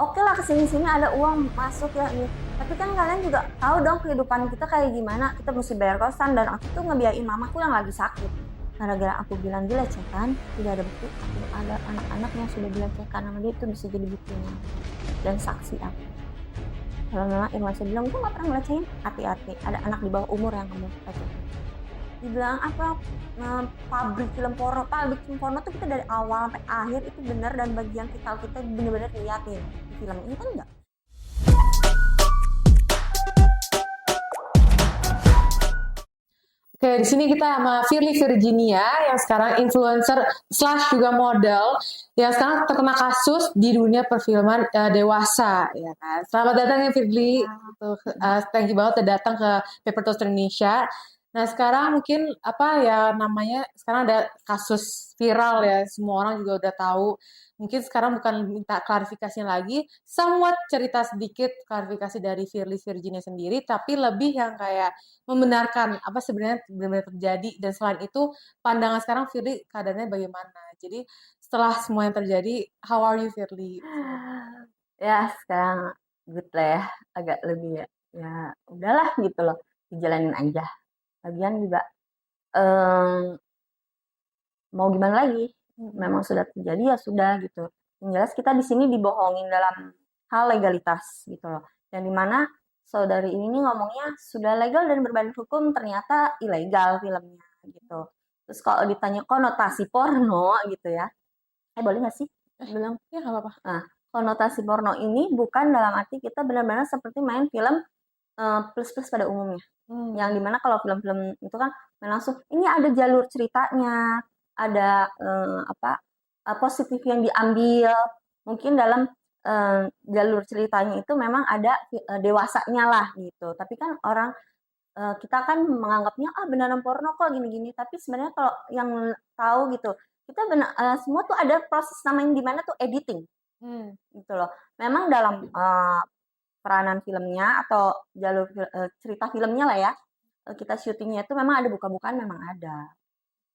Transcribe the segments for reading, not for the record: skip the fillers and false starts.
oke lah kesini-sini ada uang masuk ya ini. Tapi kan kalian juga tahu dong kehidupan kita kayak gimana. Kita mesti bayar kosan dan aku tuh ngebiayain mamaku yang lagi sakit. Gara-gara aku bilang dilecehkan, tidak ada bukti. Aku ada anak-anak yang sudah dilecehkan sama dia itu bisa jadi buktinya dan saksi aku. Kalau memang Irwan saya bilang, gue gak pernah ngelecehin, hati-hati. Ada anak di bawah umur yang kamu lecehin. Dibilang apa, pabrik film porno tuh kita dari awal sampai akhir itu benar dan bagian vital kita benar-benar liatin di film ini kan enggak. Oke, di sini kita sama Firly Virginia yang sekarang influencer slash juga model yang sekarang terkena kasus di dunia perfilman dewasa, ya kan? Selamat datang ya Firly. Thank you banget udah datang ke Paper Toast Indonesia. Nah sekarang mungkin apa ya namanya? Sekarang ada kasus viral ya, semua orang juga udah tahu. Mungkin sekarang bukan minta klarifikasinya lagi, somewhat cerita sedikit klarifikasi dari Firly Virginia sendiri, tapi lebih yang kayak membenarkan apa sebenarnya benar-benar terjadi dan selain itu pandangan sekarang Firly keadaannya bagaimana. Jadi setelah semua yang terjadi, how are you Firly? Ya sekarang good lah ya, agak lebih ya udahlah gitu loh, dijalanin aja. Lagian juga mau gimana lagi, memang sudah terjadi ya sudah gitu. Yang jelas kita di sini dibohongin dalam hal legalitas gitu loh. Yang dimana saudari ini nih ngomongnya sudah legal dan berbadan hukum, ternyata ilegal filmnya gitu. Terus kalau ditanya konotasi porno gitu ya, boleh nggak sih bilang? Ya nggak apa-apa. Nah, konotasi porno ini bukan dalam arti kita benar-benar seperti main film plus-plus pada umumnya. Yang dimana kalau film-film itu kan main langsung, ini ada jalur ceritanya, ada positif yang diambil. Mungkin dalam jalur ceritanya itu memang ada dewasanya lah gitu. Tapi kan orang kita kan menganggapnya beneran porno kok gini-gini. Tapi sebenarnya kalau yang tahu gitu, kita semua tuh ada proses namanya di mana tuh editing. Gitu loh. Memang dalam peranan filmnya atau jalur cerita filmnya lah ya, kita syutingnya itu memang ada buka-bukaan, memang ada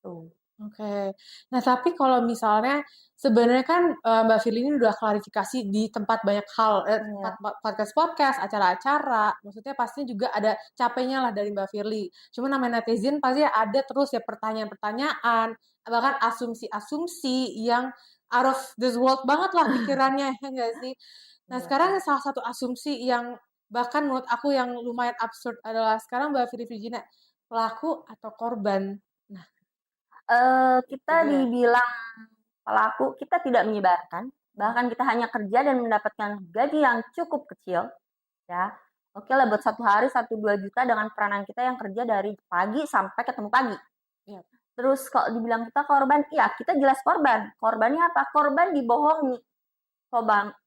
tuh. Oke. Nah, tapi kalau misalnya sebenarnya kan Mbak Firly ini udah klarifikasi di tempat banyak hal, tempat podcast-podcast, acara-acara, maksudnya pastinya juga ada capeknya lah dari Mbak Firly. Cuma namanya netizen pasti ada terus ya pertanyaan-pertanyaan, bahkan asumsi-asumsi yang out of this world banget lah pikirannya, ya nggak sih? Nah, sekarang salah satu asumsi yang bahkan menurut aku yang lumayan absurd adalah sekarang Mbak Firly Virginia pelaku atau korban. Kita dibilang pelaku, kita tidak menyebarkan, bahkan kita hanya kerja dan mendapatkan gaji yang cukup kecil, ya. Oke lah buat 1 hari 1-2 juta dengan peranan kita yang kerja dari pagi sampai ketemu pagi. Ya. Terus kalau dibilang kita korban, ya kita jelas korban. Korbannya apa? Korban dibohongi.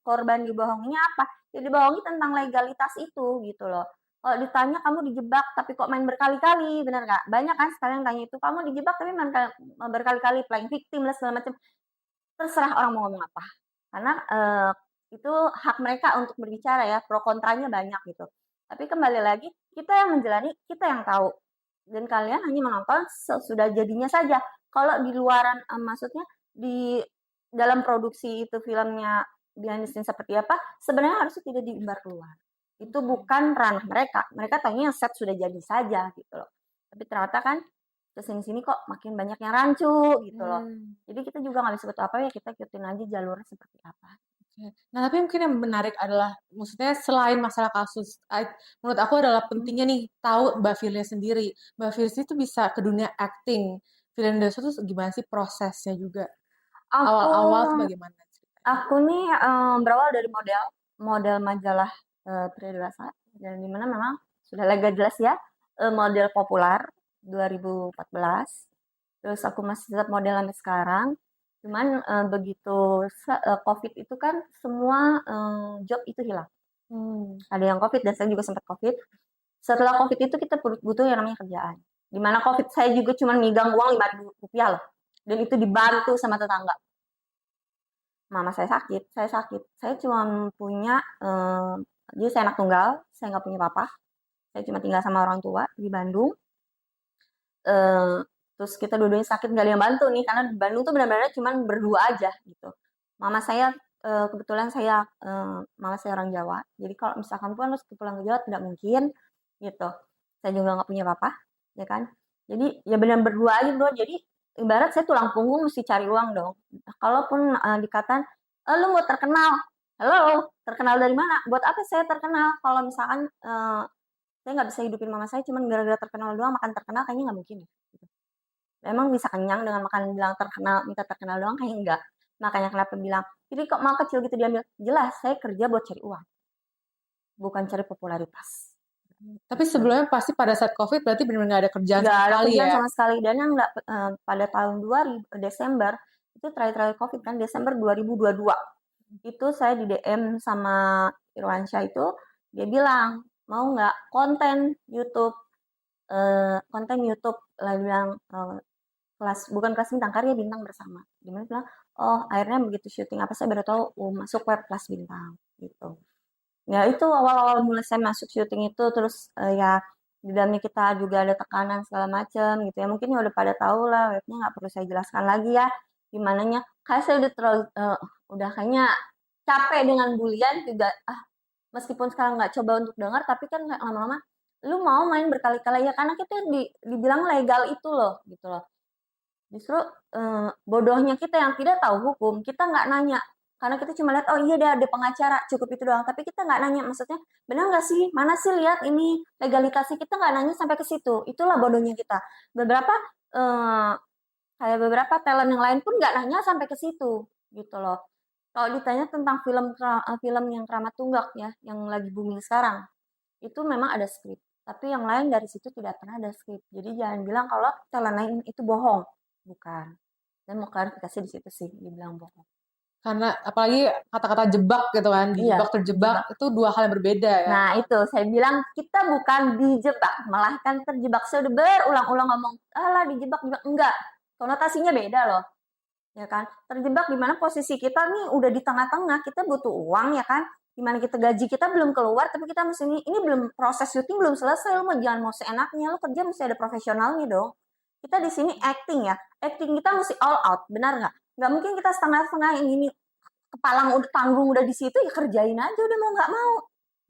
Korban dibohonginya apa? Ya dibohongi tentang legalitas itu gitu loh. Kalau ditanya kamu dijebak tapi kok main berkali-kali, benar nggak? Banyak kan sekarang yang tanya itu, kamu dijebak tapi main berkali-kali, playing victim lah segala macam. Terserah orang mau ngomong apa. Karena itu hak mereka untuk berbicara ya, pro kontranya banyak gitu. Tapi kembali lagi, kita yang menjalani, kita yang tahu. Dan kalian hanya menonton sesudah jadinya saja. Kalau di luaran, maksudnya di dalam produksi itu filmnya behind the scene seperti apa, sebenarnya harusnya tidak diumbar keluar. Itu bukan ranah mereka. Mereka tanya set sudah jadi saja gitu loh. Tapi ternyata kan kesini-sini kok makin banyak yang rancu gitu loh. Jadi kita juga nggak bisa betul apa ya, kita ikutin aja jalurnya seperti apa. Nah, tapi mungkin yang menarik adalah, maksudnya selain masalah kasus, menurut aku adalah pentingnya nih tahu Mbak Firly sendiri. Mbak Firly itu bisa ke dunia acting. Film Desa tuh gimana sih prosesnya juga? Awal-awal tuh bagaimana? Aku nih berawal dari model majalah Pria Dewasa, dan dimana memang sudah lega jelas ya, model populer 2014. Terus aku masih tetap model sampai sekarang. Cuman begitu COVID itu kan semua job itu hilang. Ada yang COVID dan saya juga sempat COVID. Setelah COVID itu kita butuh yang namanya kerjaan. Dimana COVID saya juga cuma megang uang 5.000 rupiah loh. Dan itu dibantu sama tetangga. Mama saya sakit, saya cuma punya, jadi saya anak tunggal, saya nggak punya papa, saya cuma tinggal sama orang tua di Bandung. Terus kita dua-duanya sakit, nggak ada yang bantu nih, karena di Bandung tuh benar-benar cuma berdua aja gitu. Mama saya kebetulan saya mama saya orang Jawa. Jadi kalau misalkan pun harus pulang ke Jawa tidak mungkin gitu. Saya juga nggak punya papa, ya kan. Jadi ya benar berdua aja bro. Jadi ibarat saya tulang punggung mesti cari uang dong. Kalaupun dikatakan, lu mau terkenal, halo, terkenal dari mana? Buat apa saya terkenal? Kalau misalkan saya nggak bisa hidupin mama saya cuman gara-gara terkenal doang, makan terkenal kayaknya nggak mungkin ya. Gitu. Emang bisa kenyang dengan makan bilang terkenal, minta terkenal doang kayaknya enggak. Makanya kenapa bilang, jadi kok mau kecil gitu diambil? Jelas, saya kerja buat cari uang, bukan cari popularitas. Tapi sebelumnya pasti pada saat COVID berarti benar-benar nggak ada kerjaan Nggak sama ada sekali kerjaan ya. sama sekali. Dan yang nggak, pada tahun 2000, Desember, itu terakhir-terakhir COVID kan, Desember 2022. Itu saya di DM sama Irwansyah itu, dia bilang, mau nggak konten YouTube lah bilang kelas bukan kelas bintang karya bintang bersama. Dimana bilang, oh akhirnya begitu syuting apa saya baru tahu masuk web kelas bintang gitu. Ya itu awal-awal mulai saya masuk syuting itu terus ya di dalamnya kita juga ada tekanan segala macam gitu ya. Mungkin ya udah pada tahu lah webnya nggak perlu saya jelaskan lagi ya gimana nya. Kayak saya udah terlalu udah kayaknya capek dengan bulian juga meskipun sekarang nggak coba untuk dengar tapi kan kayak lama-lama lu mau main berkali-kali ya karena kita dibilang legal itu loh gitu loh. Justru bodohnya kita yang tidak tahu hukum, kita nggak nanya. Karena kita cuma lihat, oh iya dia ada pengacara, cukup itu doang. Tapi kita nggak nanya, maksudnya benar nggak sih? Mana sih lihat ini legalitasnya? Kita nggak nanya sampai ke situ. Itulah bodohnya kita. Beberapa eh, kayak beberapa talent yang lain pun nggak nanya sampai ke situ, gitu loh. Kalau ditanya tentang film yang Keramat Tunggak ya, yang lagi booming sekarang, itu memang ada skrip. Tapi yang lain dari situ tidak pernah ada skrip. Jadi jangan bilang kalau talent lain itu bohong. Bukan. Dan mau klarifikasi di situ sih, dibilang bohong. Karena apalagi kata-kata jebak gitu kan, Iya, dijebak terjebak dijebak. itu dua hal yang berbeda ya. Nah itu, saya bilang kita bukan dijebak, malah kan terjebak. Saya udah berulang-ulang ngomong, alah dijebak, dijebak. Enggak, konotasinya beda loh. Ya kan, terjebak di mana posisi kita nih udah di tengah-tengah, kita butuh uang ya kan, dimana kita gaji kita belum keluar, tapi kita mesti ini belum proses syuting belum selesai, lo jangan mau seenaknya, lo kerja mesti ada profesionalnya dong. Kita di sini acting ya, acting kita mesti all out, benar nggak? Nggak mungkin kita setengah-setengah ini kepala udah tanggung udah di situ ya kerjain aja udah mau nggak mau,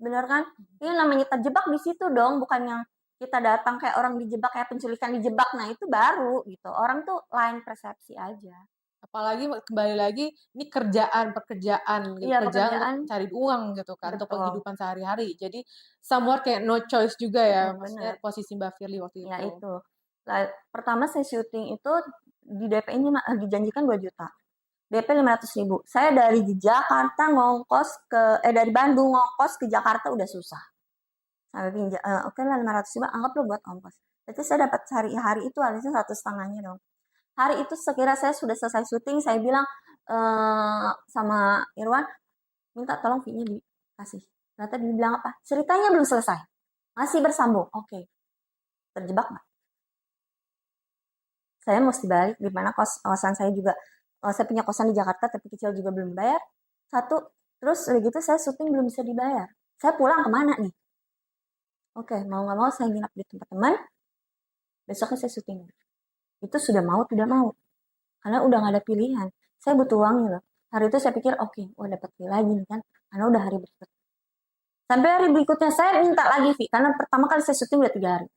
bener kan? Ini namanya terjebak di situ dong, bukan yang kita datang kayak orang dijebak kayak penculikan dijebak, nah itu baru gitu. Orang tuh lain persepsi aja. Apalagi kembali lagi ini pekerjaan gitu, Iya kerjaan untuk pekerjaan, cari uang gitu kan, untuk betul. penghidupan sehari-hari. Jadi somewhat kayak no choice juga ya, maksudnya Bener. posisi Mbak Firly waktu Ya itu. itu. Lah, pertama saya syuting itu di DP-nya dijanjikan 2 juta. DP 500.000. Saya dari Jakarta ngongkos dari Bandung ngongkos ke Jakarta udah susah. Sampai oke lah 500.000 anggaplah buat ongkos. Berarti saya dapat hari itu harusnya 1,5-nya dong. Hari itu sekira saya sudah selesai syuting, saya bilang sama Irwan, minta tolong fee-nya dikasih. Ternyata dia bilang apa? Ceritanya belum selesai. Masih bersambung. Oke. Terjebak nggak? Saya mesti balik di mana kosan saya juga. Saya punya kosan di Jakarta tapi kecil juga belum bayar. Satu, terus udah gitu saya syuting belum bisa dibayar. Saya pulang kemana nih? Oke, mau nggak mau saya nginap di tempat teman. Besoknya saya syuting. Itu sudah mau tidak mau. Karena udah nggak ada pilihan. Saya butuh uangnya loh. Hari itu saya pikir, oke, wah dapat pilihan lagi nih kan. Karena udah hari berikutnya. Sampai hari berikutnya saya minta lagi, Vi. Karena pertama kali saya syuting udah 3 hari.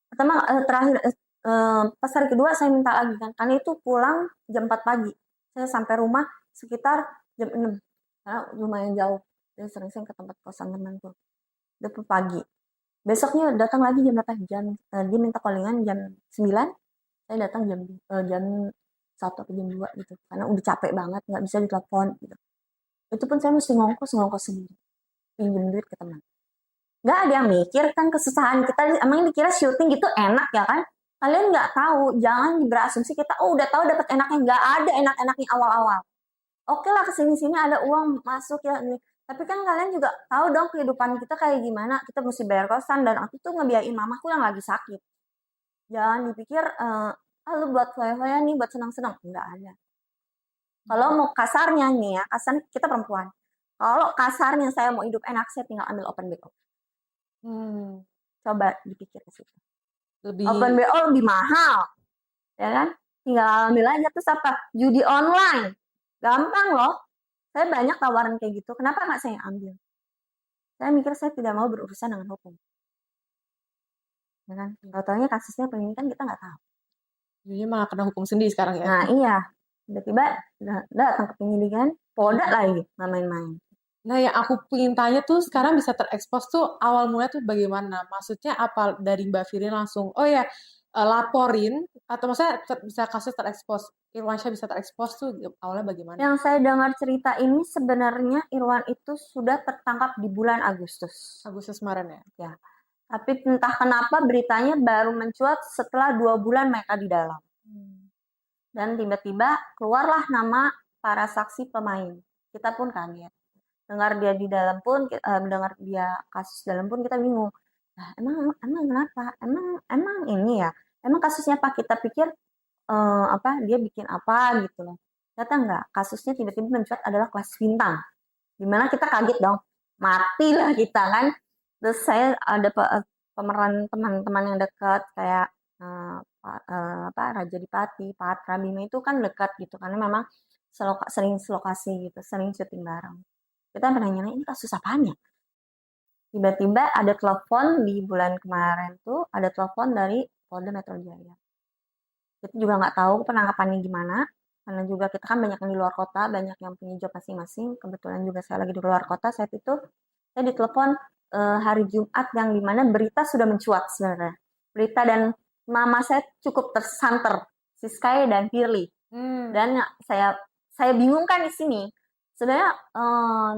Pertama, terakhir, pas hari kedua saya minta lagi kan. Karena itu pulang jam 4 pagi. Saya sampai rumah sekitar jam 6. Karena lumayan jauh. Saya sering-sering ke tempat kosan temanku. Udah pagi. Besoknya datang lagi jam berapa? Dia minta callingan jam 9. Saya datang jam 1 atau jam 2 gitu. Karena udah capek banget, nggak bisa ditelepon gitu. Itu pun saya mesti ngongkos sendiri. Pinjam duit ke teman. Nggak ada yang mikir kan kesusahan kita. Emang dikira syuting gitu enak ya kan? Kalian nggak tahu, jangan berasumsi kita, oh udah tahu dapat enaknya. Nggak ada enak-enaknya awal-awal. Oke lah kesini-sini ada uang masuk ya. Tapi kan kalian juga tahu dong kehidupan kita kayak gimana. Kita mesti bayar kosan dan aku tuh ngebiayain mamaku yang lagi sakit. Jangan dipikir, lu buat foya-foya nih, buat senang-senang. Nggak ada. Kalau mau kasarnya nih ya, kasar kita perempuan. Kalau kasarnya saya mau hidup enak, saya tinggal ambil open BO. Coba dipikir ke situ. Lebih Open BO lebih mahal, ya kan? Tinggal ambil aja terus apa? Judi online, gampang loh. Saya banyak tawaran kayak gitu, kenapa nggak saya ambil? Saya mikir saya tidak mau berurusan dengan hukum, ya kan? Tahu-taunya kasusnya penyidikan kita nggak tahu. Jadinya malah kena hukum sendiri sekarang ya. Nah iya, tiba-tiba datang ke penyidikan, Polda lagi nggak main-main. Nah, yang aku pengen tanya tuh sekarang bisa terekspos tuh awal mulanya tuh bagaimana? Maksudnya apa dari Mbak Firin langsung, oh ya laporin atau maksudnya bisa kasus terekspos, Irwansyah bisa terekspos tuh awalnya bagaimana? Yang saya dengar cerita ini sebenarnya Irwan itu sudah tertangkap di bulan Agustus. Agustus kemarin ya? Ya, tapi entah kenapa beritanya baru mencuat setelah 2 bulan mereka di dalam. Dan tiba-tiba keluarlah nama para saksi pemain. Kita pun kaget. Dengar dia di dalam pun, mendengar dia kasus dalam pun kita bingung. Nah, emang kenapa? Emang ini ya? Emang kasusnya apa? Kita pikir dia bikin apa gitu loh. Ternyata enggak. Kasusnya tiba-tiba mencuat adalah kelas bintang. Dimana kita kaget dong. Matilah kita kan. Terus saya ada pemeran teman-teman yang dekat kayak Raja Dipati, Pak Prabima itu kan dekat gitu karena memang sering selokasi gitu, sering syuting bareng. Kita menanya ini kasus apaan ya? Tiba-tiba ada telepon di bulan kemarin tuh, ada telepon dari Polda Metro Jaya. Kita juga nggak tahu penangkapannya gimana, karena juga kita kan banyak yang di luar kota, banyak yang punya job masing-masing. Kebetulan juga saya lagi di luar kota saat itu. Saya ditelepon hari Jumat yang dimana berita sudah mencuat sebenarnya. Berita dan nama saya cukup tersanter, Siskai dan Firly. Dan saya bingung kan di sini. Sebenarnya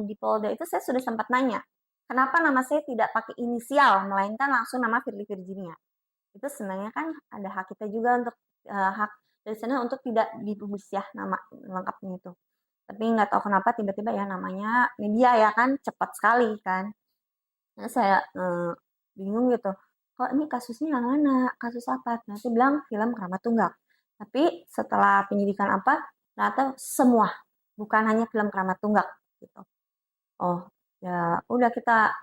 di Polda itu saya sudah sempat nanya, kenapa nama saya tidak pakai inisial, melainkan langsung nama Firly Virginia. Itu sebenarnya kan ada hak kita juga untuk hak dari sana untuk tidak dipublis ya nama lengkapnya itu. Tapi nggak tahu kenapa tiba-tiba ya namanya media ya kan cepat sekali kan. Nah, saya bingung gitu. Kok ini kasusnya yang mana? Kasus apa? Nanti bilang film Keramat Tunggak. Tapi setelah penyidikan apa, ternyata semua, bukan hanya film Keramat Tunggak gitu. Oh, ya udah kita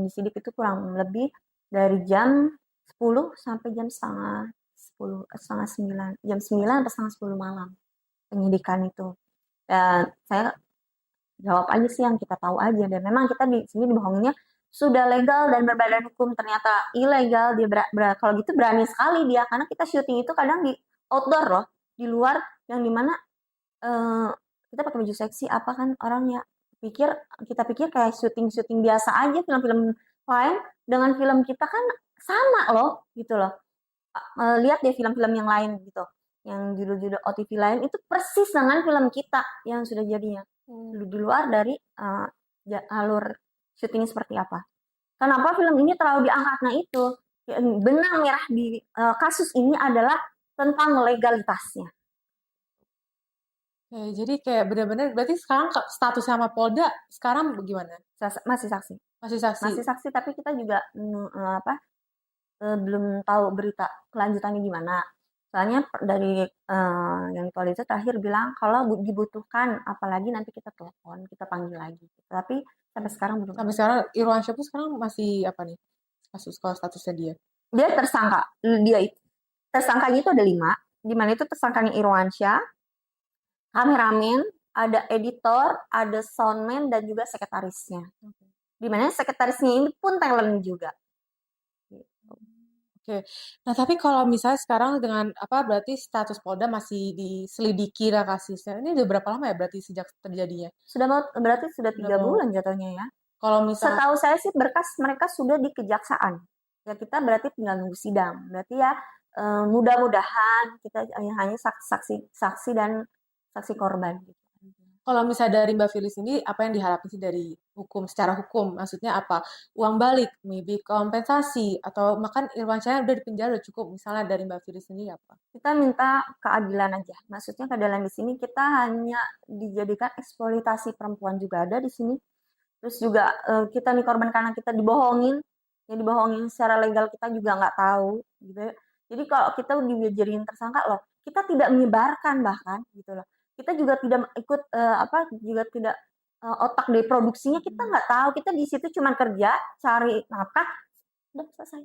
sidik itu kurang lebih dari jam 10 sampai jam setengah 9, jam 9 sampai setengah 10 malam penyidikan itu. Dan saya jawab aja sih yang kita tahu aja. Dan memang kita di sini dibohonginya sudah legal dan berbadan hukum ternyata ilegal. Dia kalau gitu berani sekali dia karena kita syuting itu kadang di outdoor loh, di luar yang dimana kita pakai baju seksi apa kan orangnya kita pikir kayak syuting-syuting biasa aja film-film lain dengan film kita kan sama loh gitu loh. Lihat deh film-film yang lain gitu, yang judul-judul OTT lain itu persis dengan film kita yang sudah jadinya di luar dari alur syutingnya seperti apa. Kenapa film ini terlalu diangkat? Nah itu benang merah di kasus ini adalah tentang legalitasnya. Oke, jadi kayak benar-benar berarti sekarang status sama Polda sekarang bagaimana? Masih saksi. Masih saksi. Masih saksi tapi kita juga belum tahu berita kelanjutannya gimana. Soalnya dari yang di polisi terakhir bilang kalau dibutuhkan apalagi nanti kita telepon, kita panggil lagi. Tapi sampai sekarang belum. Sampai sekarang Irwansyah pun sekarang masih apa nih? Kasus kalau statusnya dia. Dia tersangka. Tersangkanya itu ada 5. Di mana itu tersangkanya Irwansyah, kameramen, ada editor, ada soundman dan juga sekretarisnya. Di mana sekretarisnya ini pun talent juga. Oke. Nah, tapi kalau misalnya sekarang dengan apa berarti status Polda masih diselidiki lah kasusnya. Ini udah berapa lama ya berarti sejak terjadinya? Berarti sudah 3 bulan jatuhnya ya. Kalau misalnya Setahu saya sih berkas mereka sudah di kejaksaan. Ya kita berarti tinggal nunggu sidang. Berarti ya mudah-mudahan kita hanya saksi dan saksi korban. kalau misalnya dari Mbak Fili sendiri, apa yang diharapkan sih dari hukum, secara hukum? Maksudnya apa? Uang balik, maybe kompensasi, atau makan Irwansyah udah di penjara udah cukup. Misalnya dari Mbak Fili sendiri apa? Kita minta keadilan aja. Maksudnya keadilan di sini kita hanya dijadikan eksploitasi perempuan juga ada di sini. Terus juga kita nih korban karena kita dibohongin. Ya dibohongin secara legal kita juga nggak tahu gitu. Jadi kalau kita dijadiin tersangka loh, kita tidak menyebarkan bahkan gitu loh. Kita juga tidak ikut juga tidak otak dari produksinya kita nggak tahu. Kita di situ cuma kerja, cari nafkah, udah selesai.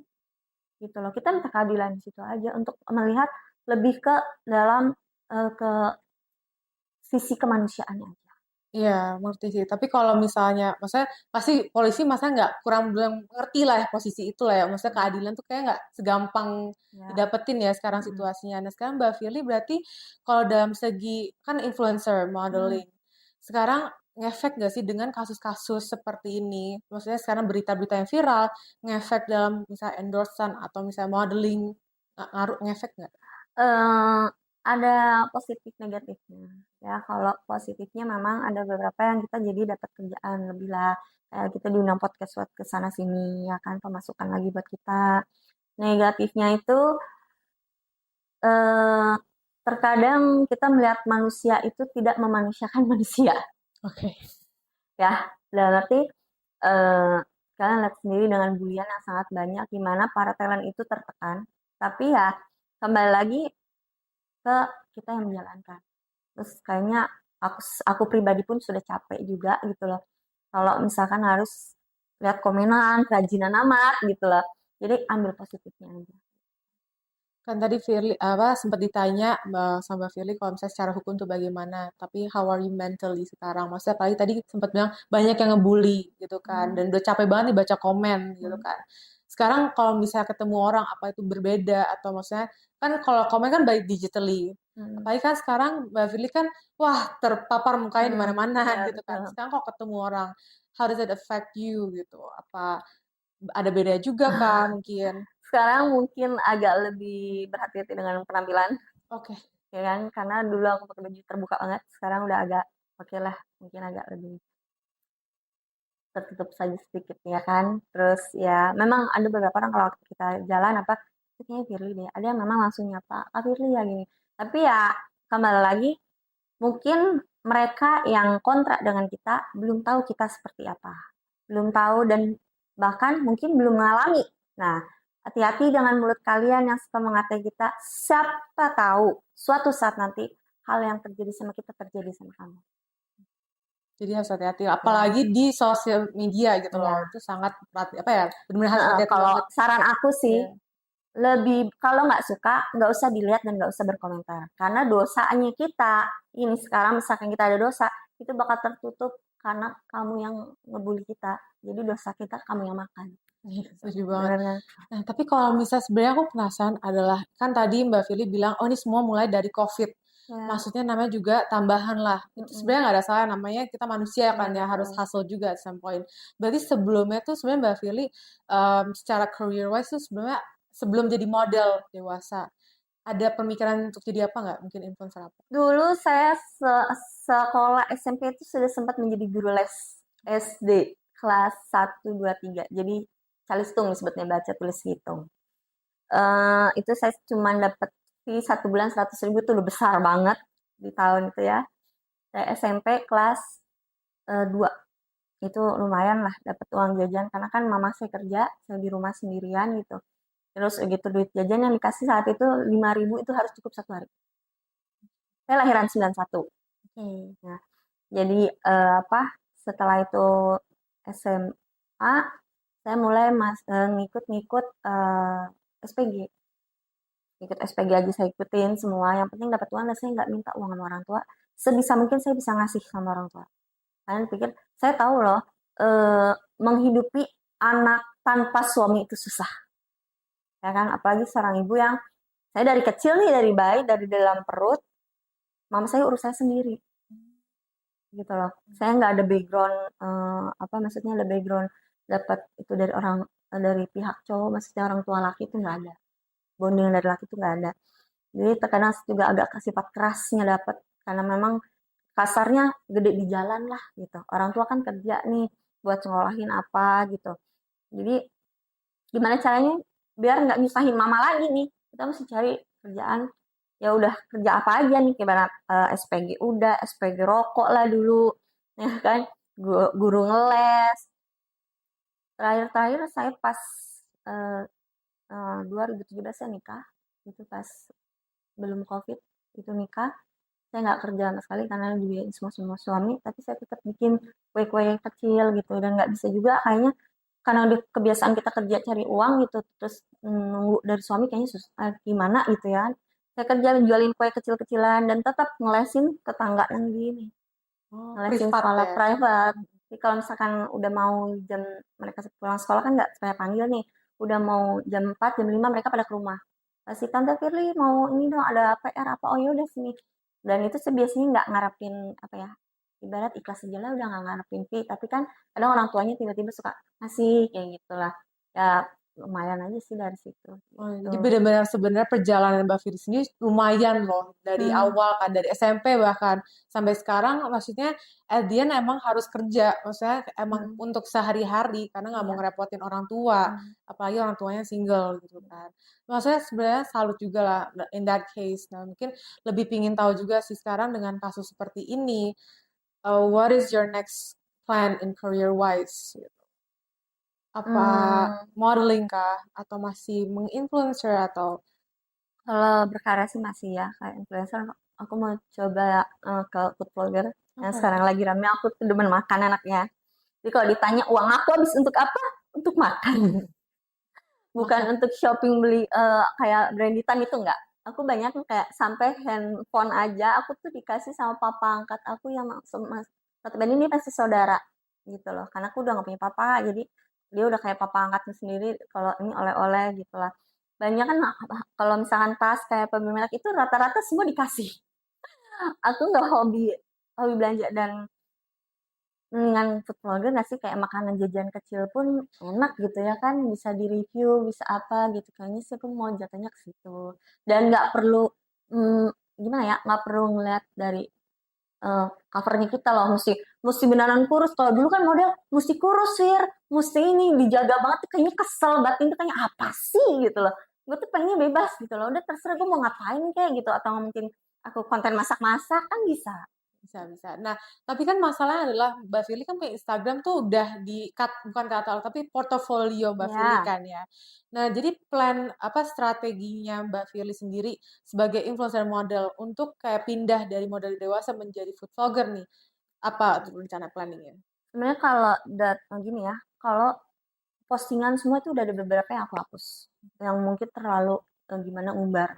Gitu loh. Kita minta keadilan di situ aja untuk melihat lebih ke dalam ke sisi kemanusiaannya aja. Iya, ngerti sih. Tapi kalau misalnya, maksudnya pasti polisi masa nggak kurang belum ngerti lah ya posisi itu lah ya. Maksudnya Hmm, keadilan tuh kayak nggak segampang ya. didapetin ya sekarang Mm-mm. situasinya. Nah sekarang Mbak Firly berarti kalau dalam segi kan influencer Hmm. modeling, sekarang ngefek nggak sih dengan kasus-kasus seperti ini? Maksudnya sekarang berita-berita yang viral ngefek dalam misalnya endorsan atau misalnya modeling, ngaruh ngefek nggak? eh ada positif negatifnya. Ya, kalau positifnya memang ada beberapa yang kita jadi dapat kerjaan lebih lah. Kayak kita diundang podcast buat ke sana sini, ya kan, pemasukan lagi buat kita. Negatifnya itu eh, terkadang kita melihat manusia itu tidak memanusiakan manusia. Oke. Ya, dalam arti eh, kalian lihat sendiri dengan bulian yang sangat banyak, di mana para talent itu tertekan. Tapi ya, kembali lagi ke kita yang menjalankan. Terus kayaknya aku aku pribadi pun sudah capek juga gitu loh. Kalau misalkan harus lihat komenan, kerajinan amat gitu loh. Jadi ambil positifnya aja. Kan tadi Firly apa sempat ditanya sama Firly kalau misalnya secara hukum tuh bagaimana, tapi how are you mentally sekarang? Maksudnya apalagi tadi sempat bilang banyak yang ngebully gitu kan, Hmm, dan udah capek banget nih baca komen gitu hmm, kan. Sekarang kalau misalnya ketemu orang apa itu berbeda atau maksudnya kan kalau komen kan baik digitally. hmm, Apalagi kan sekarang Mbak Firly kan wah terpapar mukanya di hmm, mana-mana iya gitu kan. betul. Sekarang kalau ketemu orang, how does it affect you gitu? Apa ada beda juga kah mungkin? Sekarang mungkin agak lebih berhati-hati dengan penampilan, Oke. ya kan? Karena dulu aku pakai baju terbuka banget, sekarang udah agak oke lah, mungkin agak lebih tertutup saja sedikit ya kan. Terus ya memang ada beberapa orang kalau kita jalan apa itu kayaknya Firly deh. Ada yang memang langsung nyapa Kak Firly ya gini. Tapi ya kembali lagi mungkin mereka yang kontrak dengan kita belum tahu kita seperti apa. Belum tahu dan bahkan mungkin belum mengalami. Nah, hati-hati dengan mulut kalian yang suka mengatai kita. Siapa tahu suatu saat nanti hal yang terjadi sama kita terjadi sama kamu. Jadi harus hati-hati, Ya, apalagi di sosial media gitu loh. ya. Itu sangat apa ya, benar-benar harus hati-hati Kalau banget. saran aku sih Ya. lebih kalau nggak suka nggak usah dilihat dan nggak usah berkomentar karena dosanya kita ini sekarang misalkan kita ada dosa itu bakal tertutup karena kamu yang ngebully kita jadi dosa kita kamu yang makan Iya, gitu. setuju banget. Bener kan. Nah, tapi kalau misalnya sebenarnya aku penasaran adalah, kan tadi Mbak Fili bilang, oh ini semua mulai dari COVID. Ya. Maksudnya namanya juga tambahan lah. Itu Mm-mm. sebenarnya nggak ada salah, namanya kita manusia Iya kan ya, harus betul. hustle juga at some point. Berarti sebelumnya tuh sebenarnya Mbak Fili, secara career wise tuh sebenarnya sebelum jadi model dewasa, ada pemikiran untuk jadi apa nggak? Mungkin influencer apa? Dulu saya sekolah SMP itu sudah sempat menjadi guru les SD kelas 1, 2, 3 jadi calistung disebutnya baca tulis hitung. Itu saya cuma dapat fee 1 bulan 100.000 tuh udah besar banget di tahun itu ya. Saya SMP kelas 2 itu lumayan lah dapat uang jajan karena kan mama saya kerja, saya di rumah sendirian gitu. Terus gitu duit jajan yang dikasih saat itu 5.000 itu harus cukup 1 hari. Saya lahiran 91. Oke. Nah, jadi apa setelah itu SMA saya mulai ngikut-ngikut SPG. Ikut SPG aja saya ikutin semua yang penting dapat uang dan saya nggak minta uang sama orang tua sebisa mungkin saya bisa ngasih sama orang tua kalian pikir saya tahu loh menghidupi anak tanpa suami itu susah ya kan apalagi seorang ibu yang saya dari kecil nih dari bayi dari dalam perut mama saya urus saya sendiri gitu loh saya nggak ada background apa maksudnya ada background dapat itu dari orang dari pihak cowok maksudnya orang tua laki itu nggak ada bonding dari laki itu nggak ada. Jadi terkadang juga agak sifat kerasnya dapat karena memang kasarnya gede di jalan lah gitu. Orang tua kan kerja nih buat ngolahin apa gitu. Jadi gimana caranya biar nggak nyusahin mama lagi nih. Kita mesti cari kerjaan ya udah kerja apa aja nih kayak SPG udah SPG rokok lah dulu ya kan guru ngeles terakhir-terakhir saya pas eh, 2017 saya nikah itu pas belum COVID itu nikah saya nggak kerja sama sekali karena dibiayain semua suami tapi saya tetap bikin kue-kue kecil gitu dan nggak bisa juga kayaknya karena udah kebiasaan kita kerja cari uang gitu terus nunggu dari suami kayaknya gimana gitu ya saya kerja jualin kue kecil-kecilan dan tetap ngelesin tetangga yang gini Oh, ngelesin privat sekolah ya? private. Jadi kalau misalkan udah mau jam mereka pulang sekolah kan nggak saya panggil nih, udah mau jam 4, jam 5 mereka pada ke rumah. Si Tante Firly mau ini dong ada PR apa? Oh ya udah sini. Dan itu sih biasanya nggak ngarepin apa ya, ibarat ikhlas aja lah udah nggak ngarepin fee. Tapi kan kadang orang tuanya tiba-tiba suka ngasih kayak gitulah. Ya lumayan aja sih dari situ. Oh, Gitu. jadi benar-benar sebenarnya perjalanan Mbak Firi sendiri lumayan loh dari Hmm. awal kan dari SMP bahkan sampai sekarang maksudnya at the end emang harus kerja maksudnya emang untuk sehari-hari karena nggak mau Iya. ngerepotin orang tua Hmm. apalagi orang tuanya single gitu kan maksudnya sebenarnya salut juga lah in that case nah mungkin lebih pingin tahu juga sih sekarang dengan kasus seperti ini what is your next plan in career wise apa Hmm. modeling kah atau masih menginfluencer atau Kalau berkarya sih masih ya kayak influencer. Aku mau coba ke food vlogger yang sekarang lagi rame. Aku tuh demen makan anaknya. Jadi kalau ditanya uang aku habis untuk apa? Untuk makan. Bukan makan untuk shopping beli kayak branditan itu enggak. Aku banyak kayak sampai handphone aja aku tuh dikasih sama papa angkat aku yang notabene ini pasti saudara gitu loh. Karena aku udah gak punya papa jadi dia udah kayak papa angkatnya sendiri kalau ini oleh-oleh gitu lah. Banyak kan kalau misalkan tas kayak pembeli merek itu rata-rata semua dikasih. Aku nggak hobi hobi belanja dan dengan food vlogger nggak sih kayak makanan jajan kecil pun enak gitu ya kan bisa di-review bisa apa gitu kayaknya sih aku mau jatuhnya ke situ dan nggak perlu mm, gimana ya nggak perlu ngeliat dari covernya kita loh mesti mesti beneran kurus kalau dulu kan model mesti kurus sih mesti ini dijaga banget tuh kayaknya kesel batin tuh kayaknya apa sih gitu loh gue tuh pengennya bebas gitu loh udah terserah gue mau ngapain kayak gitu atau mungkin aku konten masak-masak kan bisa. bisa bisa. Nah, tapi kan masalahnya adalah Mbak Firly kan punya Instagram tuh udah di cut bukan katalog tapi portofolio Mbak Firly Ya. kan ya. Nah, jadi plan apa strateginya Mbak Firly sendiri sebagai influencer model untuk kayak pindah dari model dewasa menjadi food vlogger nih. Apa tuh rencana planningnya? Sebenarnya kalau gini ya, kalau postingan semua itu udah ada beberapa yang aku hapus. Yang mungkin terlalu gimana umbar.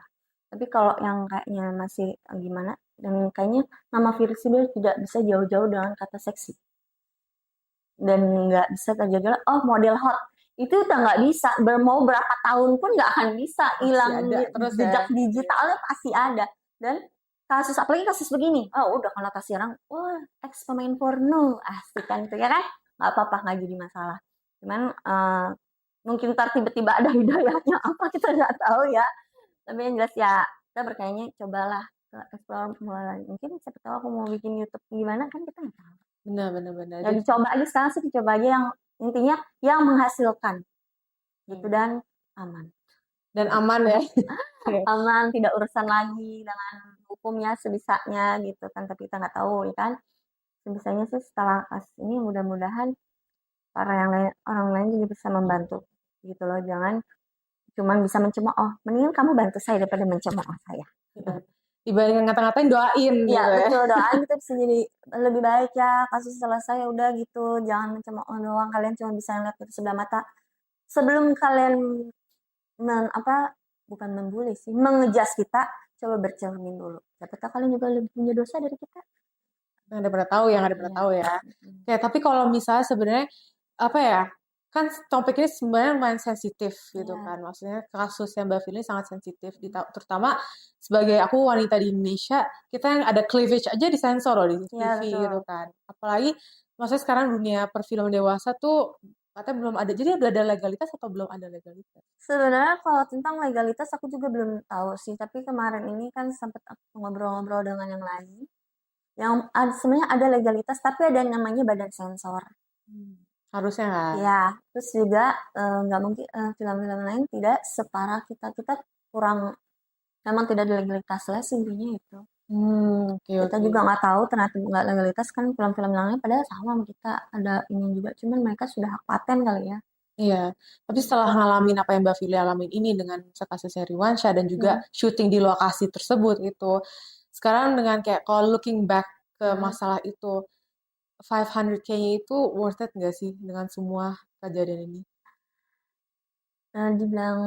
Tapi kalau yang kayaknya masih gimana dan kayaknya nama virus ini tidak bisa jauh-jauh dengan kata seksi dan nggak bisa terjaga. Oh model hot itu udah nggak bisa. Mau berapa tahun pun nggak akan bisa Masih hilang ada terus ya. jejak Iya. digitalnya pasti ada. Dan kasus apalagi kasus begini, oh udah konotasi orang, wah ex pemain porno, asik kan itu ya kan, nggak apa-apa nggak jadi masalah. Cuman mungkin ntar tiba-tiba ada hidayahnya apa kita nggak tahu ya. Tapi yang jelas ya kita berkayaknya cobalah ke explore mulai. Mungkin siapa tahu aku mau bikin YouTube gimana kan kita nggak tahu. Benar benar benar. Ya dicoba aja sekarang sih dicoba aja yang intinya yang menghasilkan gitu dan aman. Dan aman ya. Aman, tidak urusan lagi dengan hukumnya sebisanya gitu kan. Tapi kita nggak tahu ya kan. Sebisanya sih setelah kasus ini mudah-mudahan para yang lain orang lain juga bisa membantu gitu loh. Jangan cuman bisa mencemooh. Mendingan kamu bantu saya daripada mencemooh saya. Dibandingkan ngata-ngatain doain Iya gitu ya. betul doain kita bisa jadi lebih baik ya kasus selesai ya udah gitu jangan mencemooh doang kalian cuma bisa ngeliat itu sebelah mata sebelum kalian apa bukan membuli sih mengejas kita coba bercermin dulu siapa tahu kalian juga lebih punya dosa dari kita. Yang ada pernah tahu, yang ada pernah Iya. tahu ya. Oke, tapi kalau misalnya sebenarnya apa ya? Kan topik ini sebenarnya lumayan sensitif gitu Iya. kan. Maksudnya kasus yang Mbak Firly sangat sensitif, terutama sebagai aku wanita di Indonesia, kita yang ada cleavage aja disensor loh di Iya TV betul. gitu kan. Apalagi maksudnya sekarang dunia perfilman dewasa tuh katanya belum ada. Jadi udah ada legalitas atau belum ada legalitas? Sebenarnya kalau tentang legalitas aku juga belum tahu sih tapi kemarin ini kan sempat aku ngobrol-ngobrol dengan yang lain yang sebenarnya ada legalitas tapi ada yang namanya badan sensor. Harusnya kan. Ya, terus juga nggak mungkin film-film lain tidak separah kita. Kita kurang, memang tidak ada legalitas les intinya itu. Oke Kita oke. juga nggak tahu ternyata nggak legalitas kan film-film lainnya padahal sama sama kita ada ini juga. Cuman mereka sudah hak paten kali ya. Iya, tapi setelah ngalamin apa yang Mbak Fili alamin ini dengan kasusnya Riwansyah dan juga Hmm. syuting di lokasi tersebut itu, sekarang dengan kayak kalau looking back ke Hmm. masalah itu, 500K-nya itu worth it nggak sih dengan semua kejadian ini? Dibilang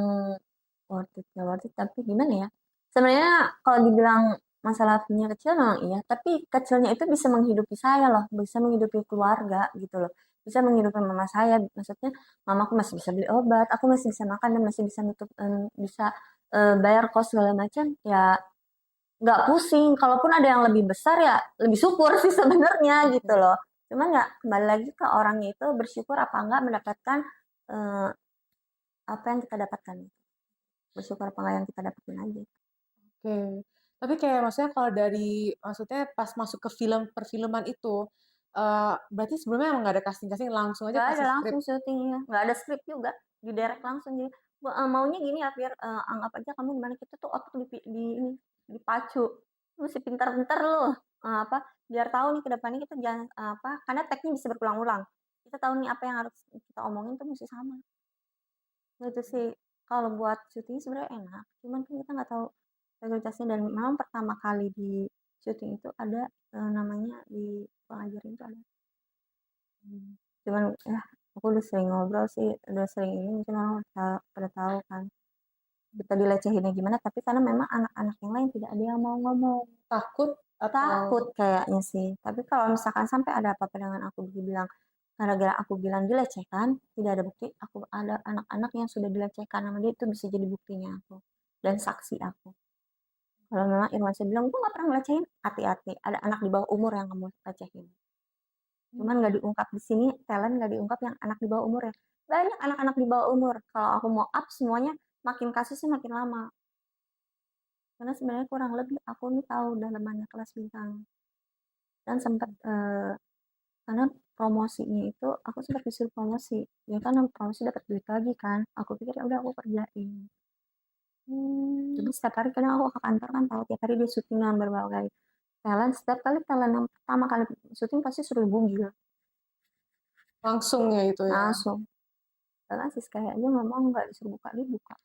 worth it, nggak worth it, tapi gimana ya? Sebenarnya kalau dibilang masalah punya kecil memang iya, tapi kecilnya itu bisa menghidupi saya loh, bisa menghidupi keluarga gitu loh, bisa menghidupi mama saya. Maksudnya mamaku masih bisa beli obat, aku masih bisa makan dan masih bisa nutup, bisa bayar kos segala macam. Ya nggak pusing. Kalaupun ada yang lebih besar ya lebih syukur sih sebenarnya gitu loh. Cuman ya kembali lagi ke orangnya itu bersyukur apa enggak mendapatkan eh, apa yang kita dapatkan. Bersyukur apa enggak yang kita dapetin aja. Oke. Tapi kayak maksudnya kalau dari maksudnya pas masuk ke film perfilman itu berarti sebelumnya emang nggak ada casting-casting langsung aja Nggak ada kasih skrip. langsung syutingnya, nggak ada skrip juga, diderek langsung. Jadi maunya gini ya biar anggap aja kamu gimana, kita tuh otak di ini dipacu, lu mesti pintar-pintar lu. Apa biar tahu nih ke depannya kita jangan apa, karena tagnya bisa berulang-ulang, kita tahu nih apa yang harus kita omongin tuh mesti sama. Gitu sih. Kalau buat syuting sebenarnya enak, cuman kan kita nggak tahu legalitasnya. Dan memang pertama kali di syuting itu ada namanya di pengajarin itu ada. Cuman ya aku udah sering ngobrol sih, udah sering ini, mungkin orang pada tahu kan kita dilecehinnya gimana, tapi karena memang anak-anak yang lain tidak ada yang mau ngomong. Takut atau Takut kayaknya sih. Tapi kalau misalkan sampai ada apa-apa dengan aku bilang, gara-gara aku bilang dilecehkan, tidak ada bukti, aku ada anak-anak yang sudah dilecehkan sama dia, itu bisa jadi buktinya aku dan saksi aku. Kalau memang Irwan saya bilang gue nggak pernah ngelecehin, hati-hati, ada anak di bawah umur yang kamu lecehin. Cuman nggak diungkap di sini, talent nggak diungkap yang anak di bawah umur ya. Banyak anak-anak di bawah umur. Kalau aku mau up semuanya, makin kasusnya makin lama. Karena sebenarnya kurang lebih aku nih tahu dalamannya Kelas Bintang. Dan sempat karena promosinya itu aku sempat disuruh promosi. Ya kan promosi dapat duit lagi kan. Aku pikir ya udah aku kerjain. Jadi setiap hari kadang aku ke kantor kan tahu tiap hari dia syuting dengan berbagai talent. Setiap kali talent yang pertama kali syuting pasti suruh bugil langsung ya itu ya. langsung. Karena sih kayaknya memang nggak disuruh buka dia buka.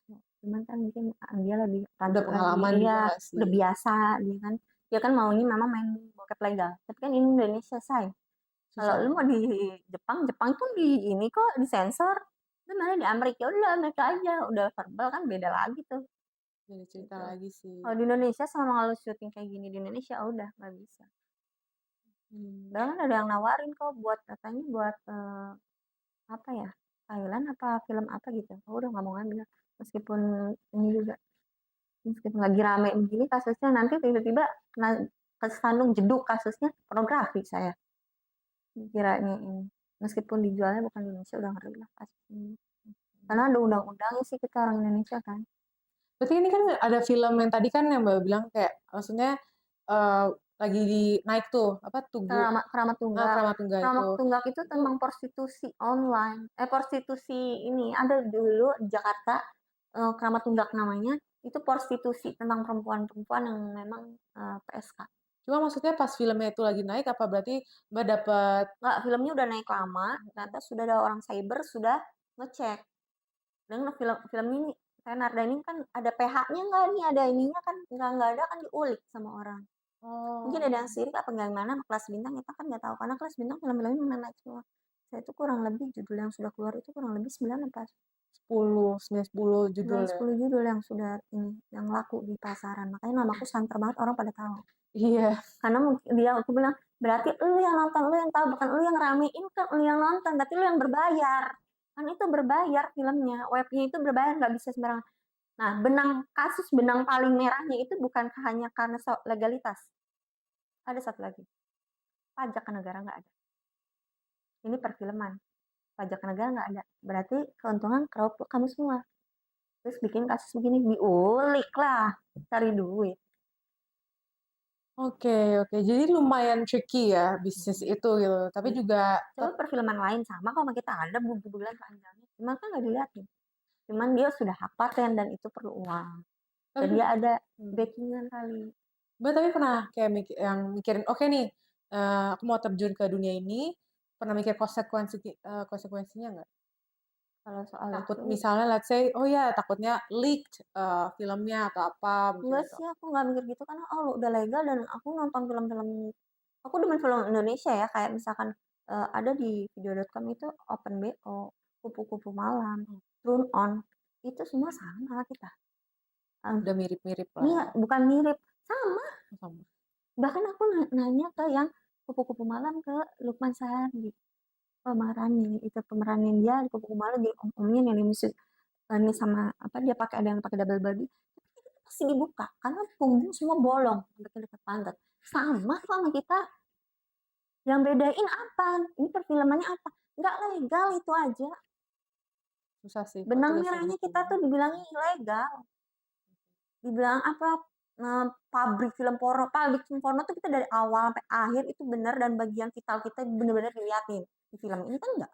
Cuman kan mungkin dia lebih Udah rancu lagi, pengalaman juga iya nggak sih? udah biasa dia kan maunya memang main bokep legal. Tapi kan ini Indonesia say. Kalau Susah lu ya. mau di Jepang, Jepang pun di ini kok disensor. Lu mana di Amerika udah Amerika aja, udah verbal kan beda lagi tuh. Jadi cerita Gitu. lagi sih. Kalau di Indonesia sama kalau syuting kayak gini di Indonesia udah nggak bisa. Hmm. Bahkan ada yang nawarin kok buat katanya buat apa ya, Thailand apa film apa gitu. Aku udah nggak mau ngambil meskipun ini juga meskipun lagi rame begini kasusnya, nanti tiba-tiba kena kesandung jeduk kasusnya pornografi saya kiranya ini. Meskipun dijualnya bukan di Indonesia udah ngeri lah kasus ini. Karena ada undang-undangnya sih kita orang Indonesia kan. Berarti ini kan ada film yang tadi kan yang Mbak bilang kayak maksudnya eh, lagi di naik tuh apa Tugu Keramat Keramat Tunggak. Keramat Tunggal itu. Keramat Tunggak itu Itu tentang prostitusi online. Prostitusi ini ada dulu di Jakarta, Keramat Tunggak namanya. Itu prostitusi tentang perempuan-perempuan yang memang PSK. cuma maksudnya pas filmnya itu lagi naik apa berarti Mbak dapat Nggak, filmnya udah naik lama, ternyata sudah ada orang cyber sudah ngecek. Dan film film ini Tenarda ini kan ada PH-nya nggak nih, ada ininya kan nggak ada kan diulik sama orang. Mungkin oh ada yang sirik apa gimana sama Kelas Bintang kita kan nggak tahu karena Kelas Bintang film-filmnya memang naik semua. Saya itu kurang lebih judul yang sudah keluar itu kurang lebih 9 apa 10 9 10 judul 9 ya. 10 judul yang sudah ini yang laku di pasaran. Makanya namaku santer banget orang pada tahu. Iya. Karena mungkin dia aku bilang berarti lu yang nonton, lu yang tahu, bukan lu yang ramein kan, lu yang nonton, berarti lu yang berbayar. Kan itu berbayar filmnya, webnya itu berbayar nggak bisa sembarangan. Nah, benang paling merahnya itu bukan hanya karena legalitas. Ada satu lagi, pajak ke negara nggak ada. Ini perfilman, pajak ke negara nggak ada. Berarti keuntungan crowd kamu semua. Terus bikin kasus begini, diulik lah, cari duit. Oke, oke. Jadi lumayan tricky ya bisnis itu gitu. Tapi juga Coba perfilman lain sama kok sama kita ada bulan panjangnya. Cuma kan nggak dilihatin. Cuman dia sudah hak paten dan itu perlu uang. Dan tapi dia ada hmm. backingan kali. Mbak tapi pernah kayak yang mikirin oke nih aku mau terjun ke dunia ini pernah mikir konsekuensinya nggak? Kalau soal Takut itu, misalnya let's say oh ya takutnya leaked filmnya atau apa mungkin enggak itu. sih aku nggak mikir gitu karena oh udah legal dan aku nonton film-film, aku demen film Indonesia ya kayak misalkan ada di video.com itu Open BO, Kupu-Kupu Malam, Turn On, itu semua sama kita. Um, Udah mirip-mirip lah ini ya. bukan mirip, sama. sama. Bahkan aku nanya ke yang Kupu-Kupu Malam ke Lukman Sardi, pemerannya itu pemerannya dia di Kupu-Kupu Malam jadi om-omnya yang dimusik ini sama apa dia pakai ada yang pakai double body pasti dibuka karena punggung semua bolong sampai ke dekat pantat sama sama kita yang bedain apa ini perfilmannya apa nggak legal itu aja Susah sih kalau benang tidak merahnya segitu. kita tuh dibilangnya ilegal dibilang apa pabrik film porno tuh kita dari awal sampai akhir itu benar dan bagian vital kita benar-benar diliatin di film ini kan enggak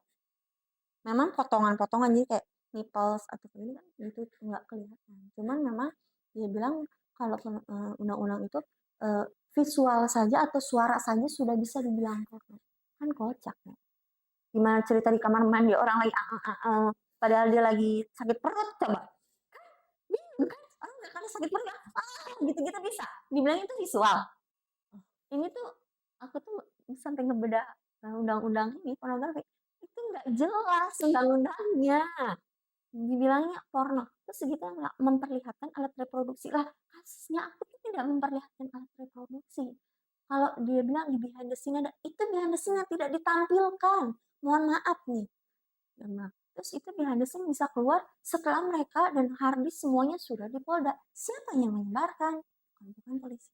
memang potongan-potongan jadi kayak nipples atau ini kan itu nggak kelihatan cuman memang dia bilang kalau undang-undang itu visual saja atau suara saja sudah bisa dibilang porno kan kocak ya gimana cerita di kamar mandi orang lagi padahal dia lagi sakit perut coba bingung kan orang nggak kali sakit perut gitu-gitu bisa dibilang itu visual ini tuh aku tuh sampai ngebedah undang-undang ini pornografi itu nggak jelas undang-undangnya dibilangnya porno terus segitu nggak memperlihatkan alat reproduksi lah kasusnya aku tuh tidak memperlihatkan alat reproduksi kalau dia bilang di behind the scene ada itu behind the scene yang tidak ditampilkan mohon maaf nih nah, terus itu behind the scene bisa keluar setelah mereka dan harddisk semuanya sudah di Polda siapa yang menyebarkan bukan polisi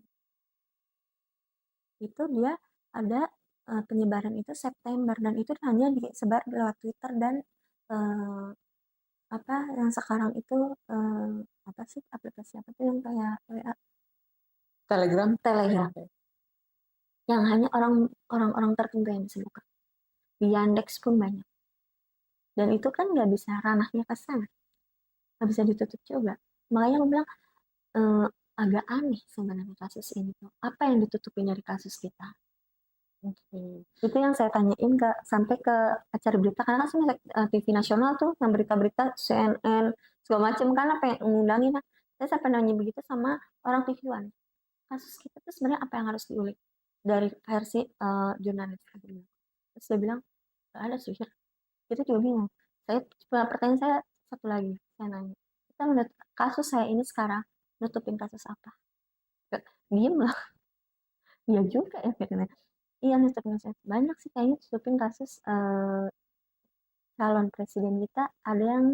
itu dia ada penyebaran itu September dan itu hanya disebar lewat Twitter dan apa yang sekarang itu apa sih aplikasi apa tuh yang kayak WA Telegram. Telegram yang hanya orang-orang tertentu yang bisa buka di Yandex pun banyak dan itu kan nggak bisa ranahnya ke sana nggak bisa ditutup juga makanya aku bilang eh, agak aneh sebenarnya kasus ini tuh apa yang ditutupin dari kasus kita itu yang saya tanyain ke sampai ke acara berita karena kan sebenarnya TV nasional tuh yang berita-berita CNN segala macam kan apa yang ngundangin kan saya sampai nanya begitu sama orang TV One kasus kita tuh sebenarnya apa yang harus diulik dari versi jurnalis terus dia bilang gak ada sih itu juga bingung saya pertanyaan saya satu lagi saya nanya kita menurut kasus saya ini sekarang nutupin kasus apa diem lah iya juga ya Firna iya nutupin kasus banyak sih kayaknya nutupin kasus calon presiden kita ada yang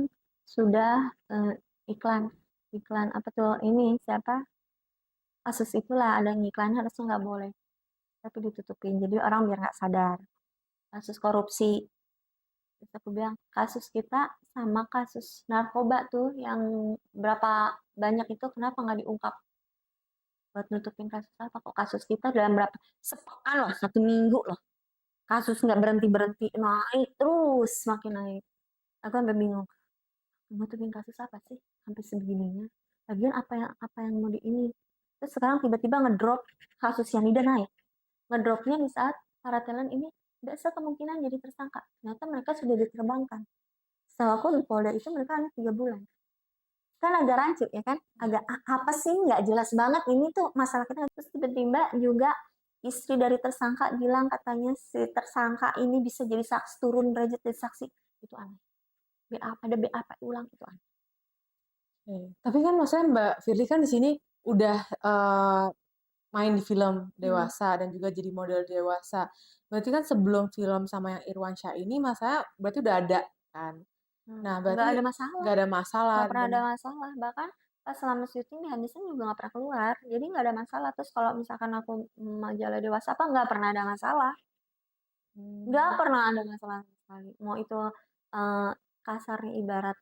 sudah iklan iklan apa tuh ini siapa kasus itulah ada yang iklan harusnya nggak boleh tapi ditutupin jadi orang biar nggak sadar kasus korupsi terus aku bilang kasus kita sama kasus narkoba tuh yang berapa banyak itu kenapa nggak diungkap buat nutupin kasus apa kok kasus kita dalam berapa sepekan loh 1 minggu loh kasus nggak berhenti berhenti naik terus makin naik aku sampai bingung nutupin kasus apa sih sampai sebegininya lagian apa yang mau di ini terus sekarang tiba-tiba ngedrop kasus cyanida naik ngedropnya di saat para talent ini tidak kemungkinan jadi tersangka ternyata mereka sudah diterbangkan setahu aku di Polda itu mereka hanya 3 bulan kan agak rancu ya kan agak apa sih nggak jelas banget ini tuh masalah kita terus tiba-tiba juga istri dari tersangka bilang katanya si tersangka ini bisa jadi saksi turun derajat dari saksi itu aneh BAP ada BAP ulang itu aneh. Tapi kan maksudnya Mbak Firly kan di sini udah main di film dewasa dan juga jadi model dewasa. Berarti kan sebelum film sama yang Irwansyah ini masanya berarti udah ada kan. Nah, Nggak berarti ada masalah nggak ada masalah nggak pernah dan ada masalah bahkan pas selama syuting di Henderson juga nggak pernah keluar jadi nggak ada masalah terus kalau misalkan aku majalah dewasa apa nggak pernah ada masalah nggak pernah ada masalah sama sekali mau itu eh, kasarnya ibarat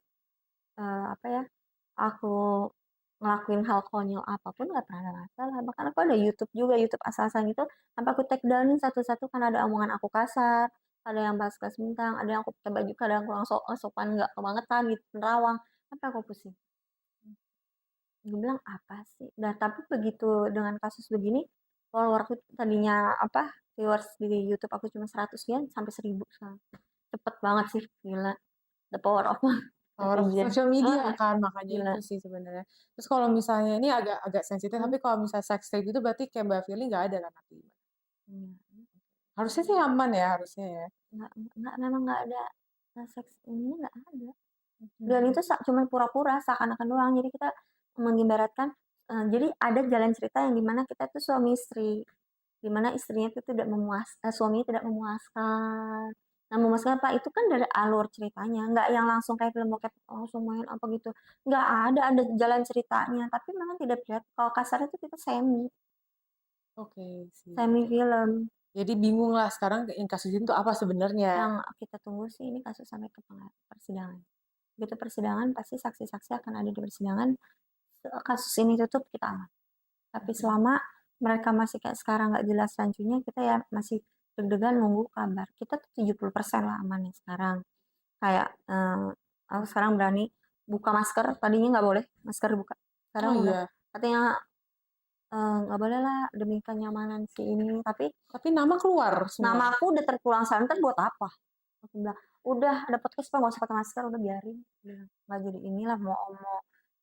apa ya aku ngelakuin hal konyol apapun nggak pernah ada masalah bahkan aku ada YouTube juga YouTube asal-asalan gitu sampai aku take downin satu-satu kan ada omongan aku kasar ada yang bahas kelas bintang ada yang aku pakai baju kadang kurang sopan nggak kebangetan gitu nerawang apa aku pusing gue bilang apa sih nah tapi begitu dengan kasus begini followerku tadinya apa viewers di YouTube aku cuma 100 sekian sampai 1.000 sekarang cepet banget sih gila the power of power of netizen social media kan makanya gila itu sih sebenarnya. Terus kalau misalnya ini agak agak sensitif tapi kalau misalnya sex tape itu berarti kayak Mbak Firly nggak ada kan nanti. Harusnya sih aman ya harusnya ya. nggak memang nggak ada seks ini nggak ada dan itu cuma pura-pura seakan-akan doang jadi kita mengibaratkan Jadi ada jalan cerita yang dimana kita tuh suami istri, dimana istrinya itu tidak suaminya tidak memuaskan. Nah, memuaskan apa? Itu kan dari alur ceritanya, nggak yang langsung kayak film bokep langsung main apa gitu. Nggak ada jalan ceritanya, tapi memang tidak terlihat. Kalau kasar itu kita Oke sih. semi film. Jadi bingung lah sekarang yang kasus itu apa sebenarnya. Yang kita tunggu sih ini kasus sampai ke persidangan. Begitu persidangan pasti saksi-saksi akan ada di persidangan. Kasus ini tutup kita aman. Tapi selama mereka masih kayak sekarang nggak jelas rancunya, kita ya masih deg-degan nunggu kabar. Kita tuh 70% lah aman ya sekarang. Kayak aku sekarang berani buka masker, tadinya nggak boleh masker buka. Sekarang Oh udah iya. katanya nggak boleh lah demi kenyamanan si ini. Tapi Tapi nama keluar semua. nama aku udah terpulang santet buat apa? Aku bilang, udah ada podcast pak, nggak usah pakai masker, udah biarin. Bilang, nggak jadi inilah mau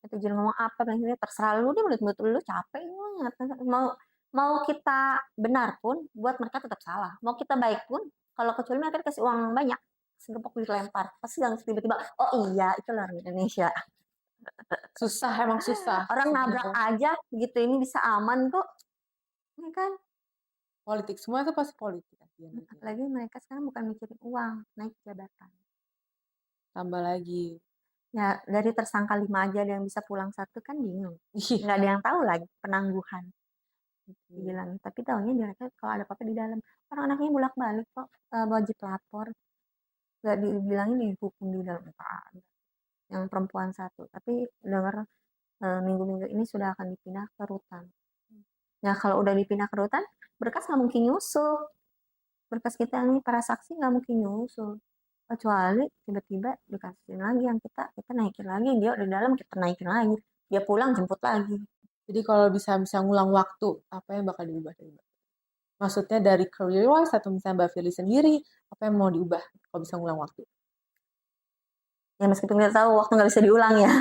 itu jadi ngomong apa, bilang gitu, terserah lu deh, mulut lu capek banget. Mau kita benar pun, buat mereka tetap salah. Mau kita baik pun, kalau kecuali mereka dikasih uang banyak, segepok dilempar, pasti langsung tiba-tiba, oh iya, itu orang Indonesia. Susah, emang susah. Orang nabrak sebenarnya. aja, gitu ini bisa aman kok. Ini kan, Politik, semua itu pasti politik. apalagi mereka sekarang bukan mikirin uang, naik jabatan. Tambah lagi. Ya, dari tersangka 5 aja ada yang bisa pulang 1 kan bingung. Ih, Nggak ada yang tahu lagi penangguhan. Dibilang, tapi tahunya mereka kalau ada apa-apa di dalam. Orang anaknya bolak-balik kok, wajib lapor. Nggak dibilangin dihukum di dalam. Nggak ada. Yang perempuan 1. Tapi dengar minggu-minggu ini sudah akan dipindah ke rutan. Nah, kalau udah dipindah ke rutan, berkas nggak mungkin nyusul. Berkas kita nih, para saksi nggak mungkin nyusul. Kecuali tiba-tiba dikasihin lagi yang kita naikin lagi. Dia udah di dalam, kita naikin lagi. Dia pulang, jemput lagi. jadi kalau bisa ngulang waktu, apa yang bakal diubah dari Mbak? Maksudnya dari career wise atau misalnya Mbak Firly sendiri, apa yang mau diubah kalau bisa ngulang waktu? Ya meskipun kita tahu waktu nggak bisa diulang ya.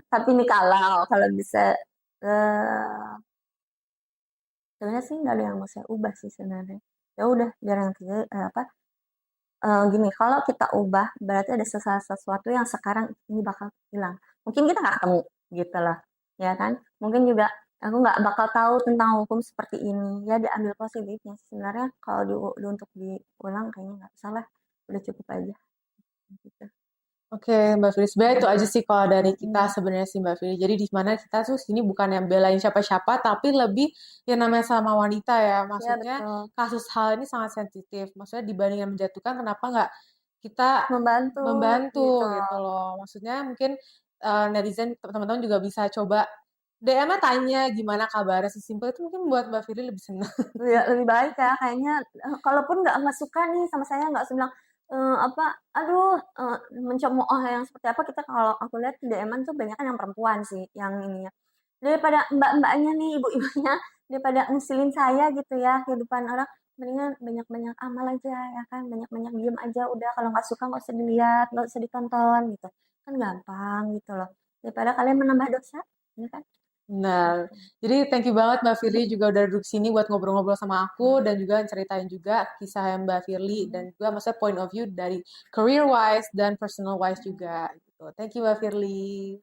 Tapi ini kalau bisa sebenarnya sih nggak ada yang mau saya ubah sih sebenarnya. Ya udah biar yang terjadi gini, kalau kita ubah berarti ada sesuatu yang sekarang ini bakal hilang. Mungkin kita nggak ketemu gitu loh, ya kan? Mungkin juga aku nggak bakal tahu tentang hukum seperti ini. Ya diambil positifnya. Sebenarnya kalau untuk diulang kayaknya nggak salah, udah cukup aja. Gitu. Oke, Mbak Firly. Sebenarnya itu aja sih kalau dari kita sebenarnya sih Mbak Firly. Jadi di mana kita tuh sini bukan yang belain siapa-siapa, tapi lebih yang namanya sama wanita ya. Ya Maksudnya betul. kasus hal ini sangat sensitif. Maksudnya dibandingkan menjatuhkan, kenapa nggak kita Membantu membantu gitu. gitu loh. Maksudnya mungkin netizen teman-teman juga bisa coba DM-nya tanya gimana kabarnya, sesimpel itu mungkin buat Mbak Firly lebih senang. Ya, lebih baik ya kayaknya kalaupun nggak suka nih sama saya nggak usah bilang apa aduh mencemooh yang seperti apa kita kalau aku lihat di DM-an tuh banyak kan yang perempuan sih yang ininya daripada mbak-mbaknya nih ibu-ibunya daripada ngesilin saya gitu ya kehidupan orang mendingan banyak-banyak amal aja ya kan banyak-banyak diem aja udah kalau nggak suka nggak usah dilihat nggak usah ditonton gitu kan gampang gitu loh daripada kalian menambah dosa ya kan. Nah, jadi thank you banget Mbak Firly juga udah duduk sini buat ngobrol-ngobrol sama aku dan juga ceritain juga kisah Mbak Firly dan juga maksudnya point of view dari career wise dan personal wise juga gitu. Thank you Mbak Firly.